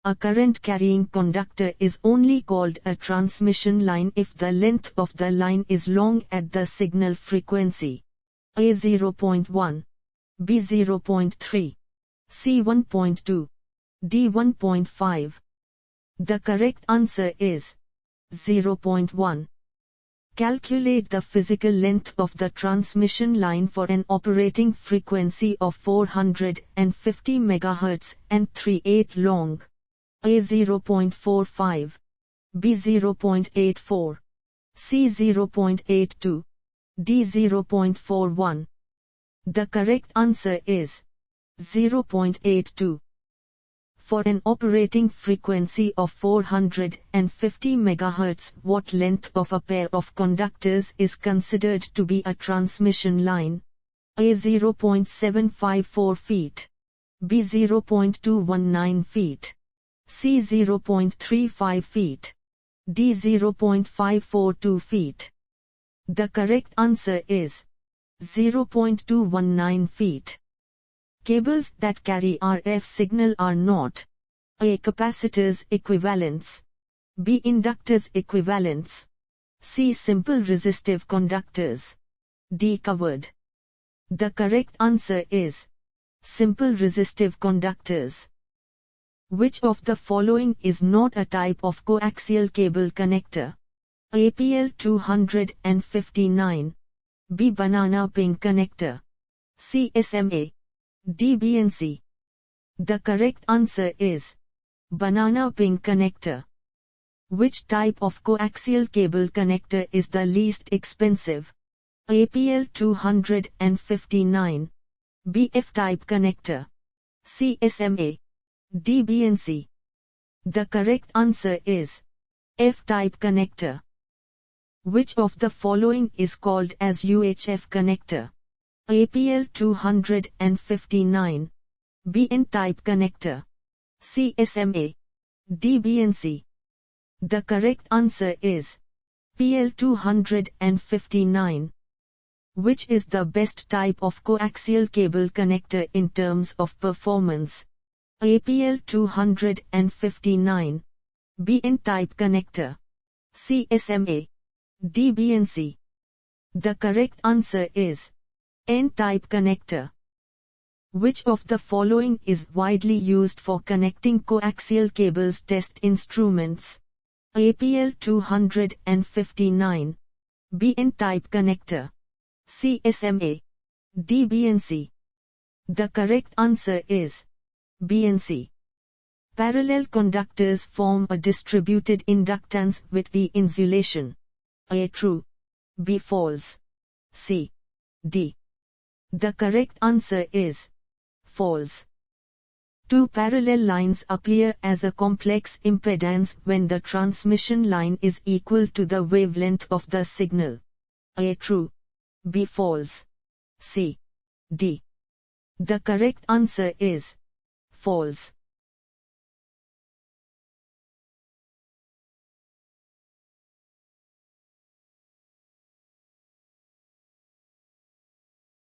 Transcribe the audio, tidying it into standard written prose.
A current-carrying conductor is only called a transmission line if the length of the line is long at the signal frequency. A 0.1, B 0.3, C 1.2, D 1.5. The correct answer is 0.1. Calculate the physical length of the transmission line for an operating frequency of 450 MHz and 38 long. A 0.45, B 0.84, C 0.82, D 0.41. The correct answer is 0.82. For an operating frequency of 450 MHz, what length of a pair of conductors is considered to be a transmission line? A 0.754 feet, B 0.219 feet, C 0.35 feet, D 0.542 feet. The correct answer is 0.219 feet. Cables that carry RF signal are not A. Capacitors equivalents, B. Inductors equivalents, C. Simple resistive conductors, D. Covered. The correct answer is simple resistive conductors. Which of the following is not a type of coaxial cable connector? A. PL 259, B. Banana pin connector, C. SMA, D. BNC. The correct answer is banana pin connector. Which type of coaxial cable connector is the least expensive? A. PL 259, B. F-type connector, C. SMA, D. BNC. The correct answer is F-type connector. Which of the following is called as UHF connector? A. PL 259, B. N-type connector, C. SMA, D. BNC. The correct answer is PL 259. Which is the best type of coaxial cable connector in terms of performance? A. PL 259, B. N-type connector, C. SMA, D. BNC. The correct answer is N-type connector. Which of the following is widely used for connecting coaxial cables? Test instruments. A. PL 259, B. N-type connector, C. SMA, D. BNC. The correct answer is BNC. Parallel conductors form a distributed inductance with the insulation. A. True, B. False, C. D. The correct answer is false. Two parallel lines appear as a complex impedance when the transmission line is equal to the wavelength of the signal. A. True, B. False, C. D. The correct answer is false.